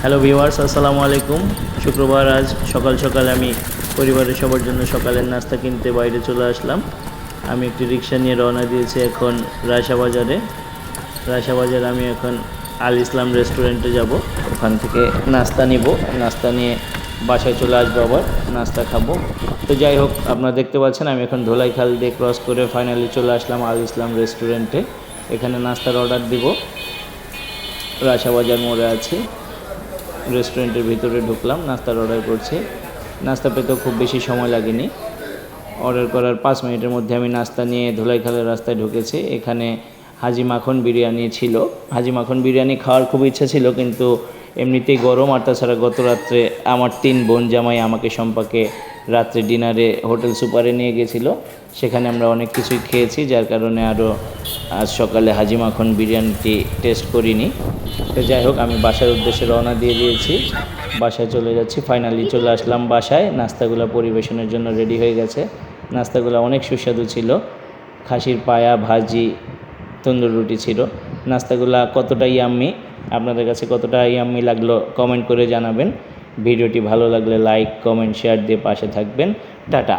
Hello viewers, আসসালামু আলাইকুম। শুক্রবার আজ সকাল সকাল আমি পরিবারের সবার জন্য সকালের নাস্তা কিনতে বাইরে চলে আসলাম। আমি একটি রিক্সা নিয়ে রওনা দিয়েছি এখন রায়শা বাজারে আমি এখন আল ইসলাম রেস্টুরেন্টে যাব। ওখান থেকে নাস্তা নিব, নাস্তা নিয়ে বাসায় চলে আসবো, আবার নাস্তা খাবো। তো যাই হোক, আপনারা দেখতে পাচ্ছেন আমি এখন ধোলাইখাল দিয়ে ক্রস করে ফাইনালি চলে আসলাম আল ইসলাম রেস্টুরেন্টে। এখানে নাস্তার অর্ডার দিব। রায়শাবাজার মোড়ে আছি, রেস্টুরেন্টের ভিতরে ঢুকলাম, নাস্তার অর্ডার করছি। নাস্তা পেতেও খুব বেশি সময় লাগেনি, অর্ডার করার 5 মিনিটের মধ্যে আমি নাস্তা নিয়ে ধুলাইখালের রাস্তায় ঢুকেছি। এখানে হাজি মাখন বিরিয়ানি ছিল। হাজি মাখন বিরিয়ানি খাওয়ার খুব ইচ্ছা ছিল, কিন্তু এমনিতেই গরম, আর তাছাড়া গত রাত্রে আমার 3 বোন জামাই আমাকে সম্পাকে রাত্রে ডিনারে হোটেল সুপারে নিয়ে গেছিলো। সেখানে আমরা অনেক কিছুই খেয়েছি, যার কারণে আরও আজ সকালে হাজি মাখন বিরিয়ানিটি টেস্ট করিনি। তো যাই হোক, আমি বাসার উদ্দেশ্যে রওনা দিয়ে দিয়েছি, বাসায় চলে যাচ্ছি। ফাইনালি চলে আসলাম বাসায়। নাস্তাগুলো পরিবেশনের জন্য রেডি হয়ে গেছে। নাস্তাগুলো অনেক সুস্বাদু ছিল। খাসির পায়া, ভাজি, তন্দুর রুটি ছিল। নাস্তাগুলো কতটা ইয়াম্মি, আপনাদের কাছে কতটা ইয়াম্মি লাগলো কমেন্ট করে জানাবেন। ভিডিওটি ভালো লাগলে লাইক, কমেন্ট, শেয়ার দিয়ে পাশে থাকবেন। টাটা।